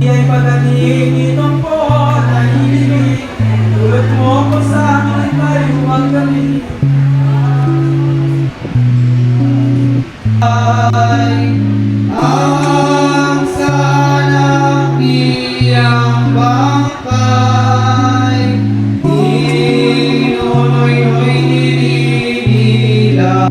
Ay pagdating po nahihilig, tulad mo ko sa amin tayo maggabi. Ay, ang sanang iyang bangkay, inunoy-noy nila.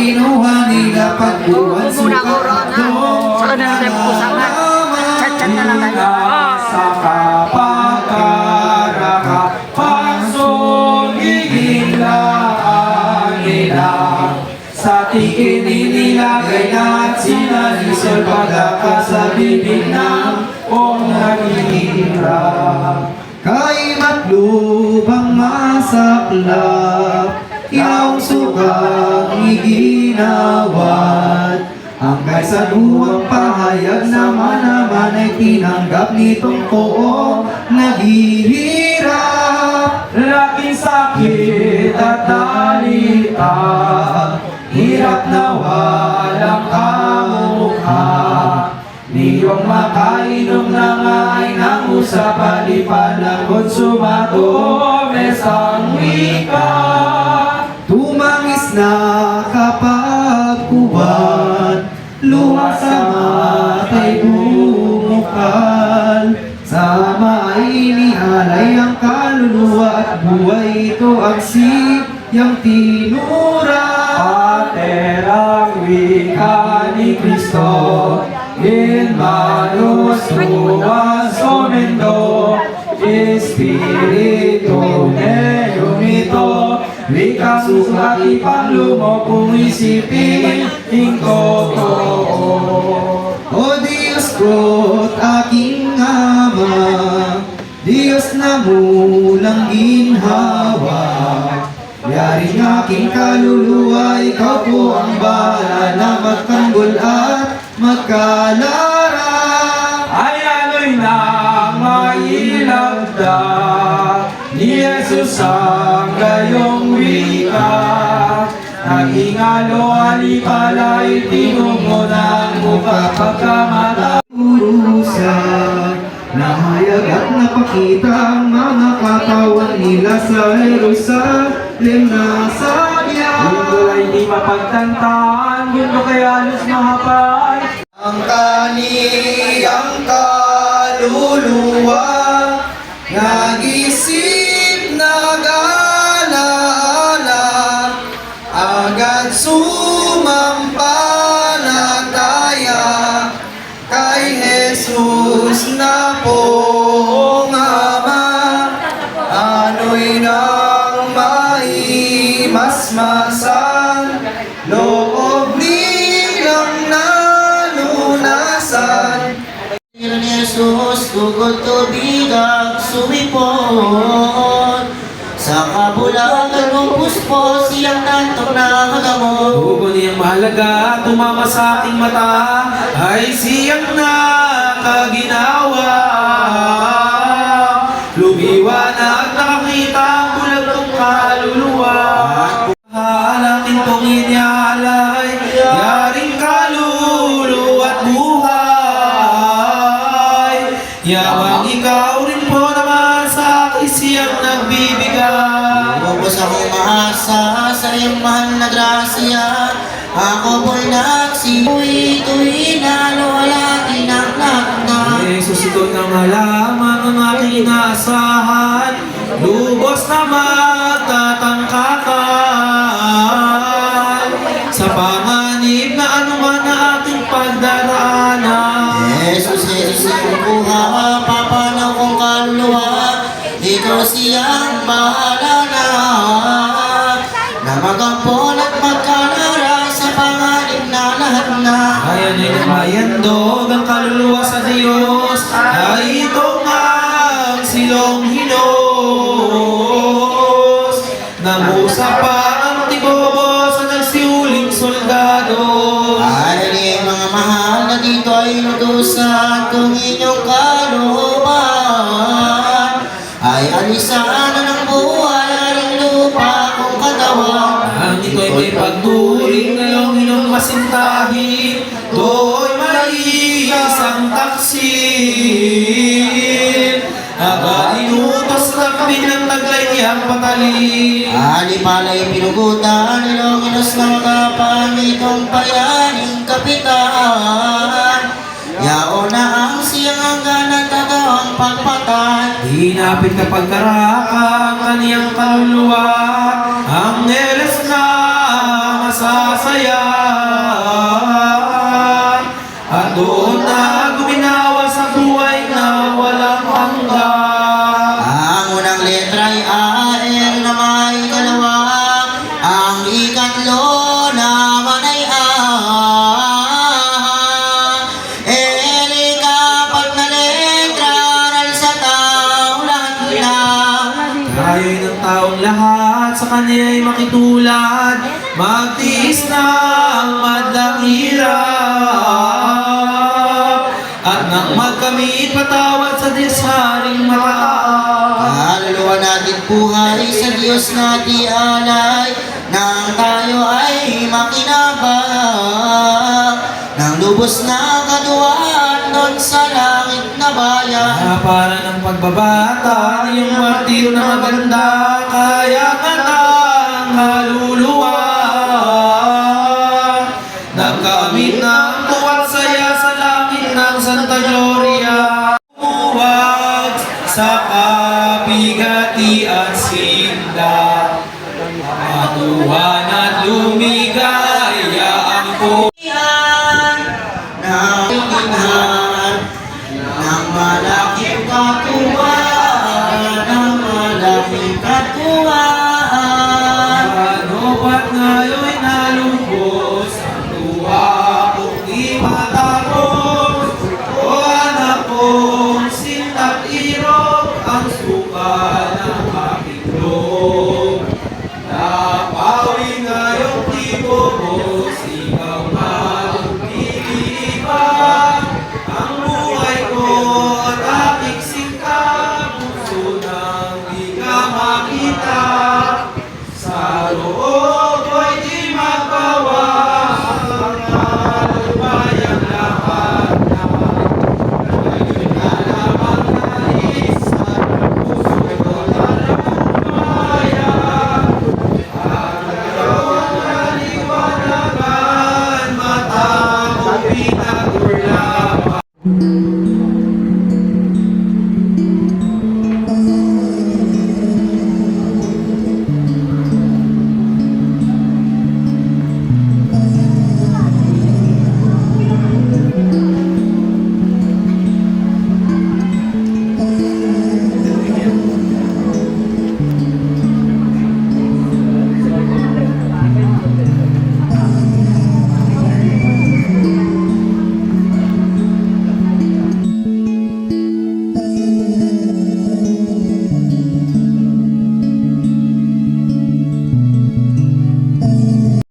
Kinuha nila pagbuwan Corona. Saka na lang tayo pupusakan. Chat-chat na lang tayo. sa kapag-araka pagsuligilaan nila sa tikin inilagay na sinalisol pagkaka sa bibig ng kung naghihirap kay matlubang masaklap iyong sugang iginawat ang kaysabuang pahayag naman ay tinanggap nitong poong naghihirap. Laking sakit at dalita, hirap na walang kamukha. Niyong makainom na nga ay nangusap palipan ng konsumador mesang wika. Tumangis na kapag kuwan, luha sa matay bumukal. Sama ay inialay ang kaluluwa at buhay ito ang siyang tinura. Paterang wika ni Cristo, in manus tuas omendo, Espiritu Meum ito, wika sukat ipanglumo kung isipin totoo. O Diyos ko't aking Ama, Diyos na mulang ginhawa, yaring aking kaluluwa, ikaw po ang bahala na magtanggol at magkalara. Ay ano'y nang mailagda ni Jesus ang gayong wika. Naging alo-alipala'y tinungo ng mukha pagkamata. Urusa, nahayag at napakita ang mga katawan nila sa Jerusalem na sadya. Mundo ay di mapagtantaan, mundo kay halos mahapay. Ang kaniyang kaluluwa, nag-isip nag-alaala, agad sumampalataya kay Jesus na pong Ama. Ano'y nang maimasmasan, loob nilang nalunasan. Ni Jesus, tugod tubig ang sumipon. Sa kabulagan ng puspo, siyang nantong nakagamot. Hugo niyang mahalaga, tumama sa aking mata, ay siyang nakaginawa. Lumiwanag nakakita ang bulag ng kaluluwa. Halaking kong inyalay, yaring kaluluwa at buhay. Yamang ikaw rin po naman sa akin siyang nagbibigay. Bubos akong maasa sa iyong mahal na grasya. Ako po'y nagsimuwi, ito'y nalwala, tinaknak na. Jesus, ito na malaman ang aking inaasahan, lubos na matatangkakan. sa iyong buha, papanaw kong kaluluwa, ikaw siyang bahala na magampon at magkalara sa panganib na lahat na. Ayan ay namayandog ang kaluluwa sa Diyos, ay ito nga ang silong hinos. Namusa pa ang tibobo sa nagsiuling soldado. Ay mga mahal na dito ay lutusan kung inyong kalooban, ay alisan na ng buhay aring lupa kung katawan. Ang ito'y may pagturing ngayong inyong masintahin, do'y may isang taksin. Inutos na kami ng taglay niyang patalin. Alipalay pinugutan, Ilonginos na magapan, itong bayaning kapitan. Yao na ang siyang hanggan at tagawang pagpatay. Hinapit kapag karaka ang kaniyang kaluluwa, ang eres na masasaya. At doon na guminawa sa buhay na walang hanggan. Ang unang letra'y AR na may dalawa, ang ikatlo naman ay A. Ikapat na letra, aral sa taong lahat na. Tayo'y ng taong lahat, sa kaniya'y makitulad, magtiis na ang madlang hirap, at nang magkamit patawad sa Diyos haring mataas. Kaluluwa natin buhay sa Diyos natin alay, nang tayo ay makinabang ng lubos na kaduwaan doon sa langit na bayan. Para ng pagbabata, yung martir na maganda, kaya ka ng kaluluwa. Nagkamit ng tuwat saya sa langit ng Santa Gloria. Huwag sa kabigati at sinda, matuwan at lumigaya ang Yan ng inhan ng malaking katuwaan, ng malaking katuwaan. ano ba't ngayon'y nalubos ang tuwa kong di matapos? O anak kong sinta't irog ang suka ng aking loob. Napawi ngayong tibos, ikaw na ang pilipan. Ang buhay ko at aking singkap, puso nang di ka makita. Sa loob ko'y di magbawa, ang kalupayang lahat na ngayon na lamang nais at puso ko nalamumayan. Ang iyong kaliwanagan, mata ko pinagurlapan.